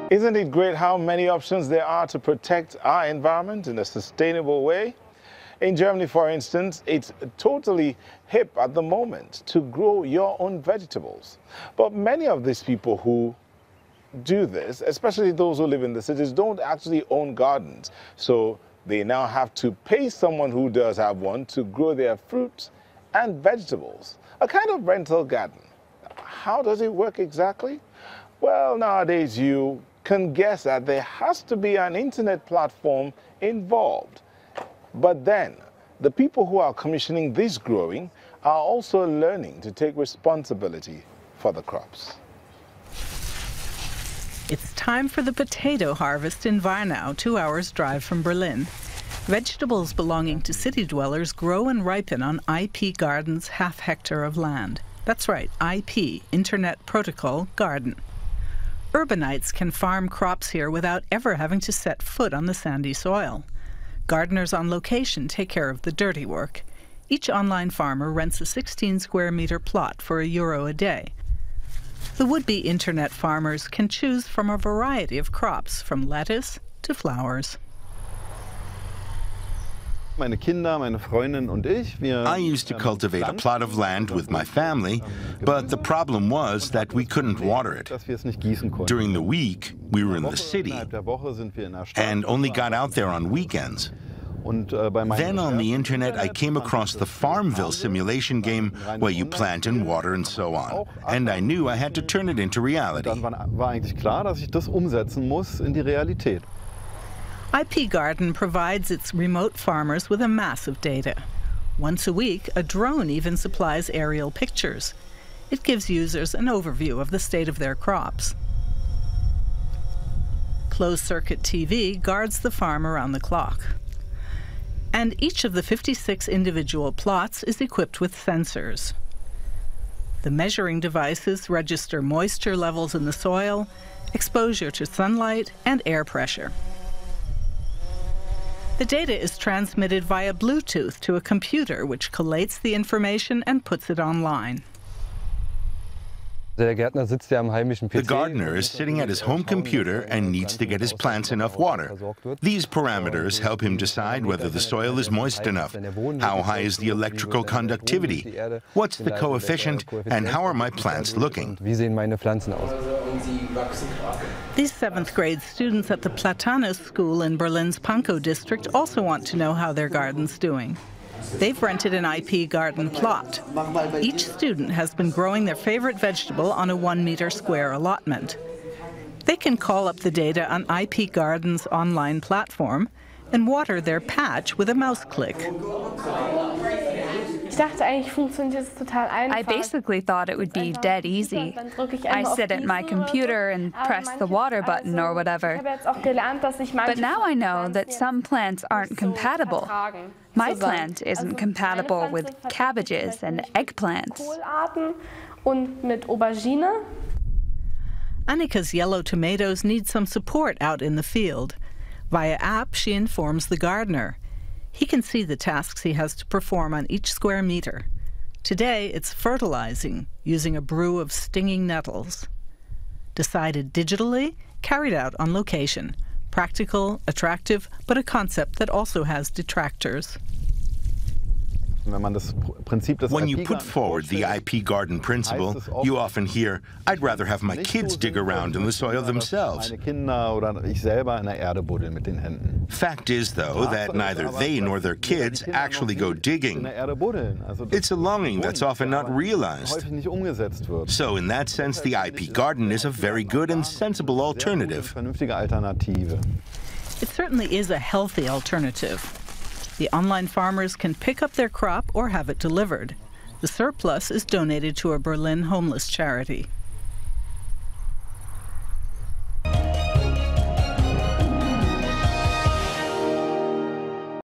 Isn't it great how many options there are to protect our environment in a sustainable way? In Germany, for instance, it's totally hip at the moment to grow your own vegetables. But many of these people who do this, especially those who live in the cities, don't actually own gardens. So they now have to pay someone who does have one to grow their fruits and vegetables, a kind of rental garden. How does it work exactly? Well, nowadays you can guess that there has to be an internet platform involved. But then, the people who are commissioning this growing are also learning to take responsibility for the crops. It's time for the potato harvest in Warnau, 2 hours' drive from Berlin. Vegetables belonging to city dwellers grow and ripen on IP Garden's half-hectare of land. That's right, IP, Internet Protocol Garden. Urbanites can farm crops here without ever having to set foot on the sandy soil. Gardeners on location take care of the dirty work. Each online farmer rents a 16-square-meter plot for €1 a day. The would-be internet farmers can choose from a variety of crops, from lettuce to flowers. I used to cultivate a plot of land with my family, but the problem was that we couldn't water it. During the week, we were in the city and only got out there on weekends. Then on the internet, I came across the Farmville simulation game where you plant and water and so on. And I knew I had to turn it into reality. IP Garden provides its remote farmers with a mass of data. Once a week, a drone even supplies aerial pictures. It gives users an overview of the state of their crops. Closed-circuit TV guards the farm around the clock. And each of the 56 individual plots is equipped with sensors. The measuring devices register moisture levels in the soil, exposure to sunlight, and air pressure. The data is transmitted via Bluetooth to a computer, which collates the information and puts it online. The gardener is sitting at his home computer and needs to get his plants enough water. These parameters help him decide whether the soil is moist enough, how high is the electrical conductivity, what's the coefficient, and how are my plants looking. These 7th grade students at the Platanus School in Berlin's Pankow district also want to know how their garden's doing. They've rented an IP Garden plot. Each student has been growing their favorite vegetable on a 1-meter square allotment. They can call up the data on IP Garden's online platform and water their patch with a mouse click. I basically thought it would be dead easy. I sit at my computer and press the water button or whatever. But now I know that some plants aren't compatible. My plant isn't compatible with cabbages and eggplants. Annika's yellow tomatoes need some support out in the field. Via app, she informs the gardener. He can see the tasks he has to perform on each square meter. Today, it's fertilizing, using a brew of stinging nettles. Decided digitally, carried out on location. Practical, attractive, but a concept that also has detractors. When you put forward the IP Garden principle, you often hear, "I'd rather have my kids dig around in the soil themselves." Fact is, though, that neither they nor their kids actually go digging. It's a longing that's often not realized. So in that sense, the IP Garden is a very good and sensible alternative. It certainly is a healthy alternative. The online farmers can pick up their crop or have it delivered. The surplus is donated to a Berlin homeless charity.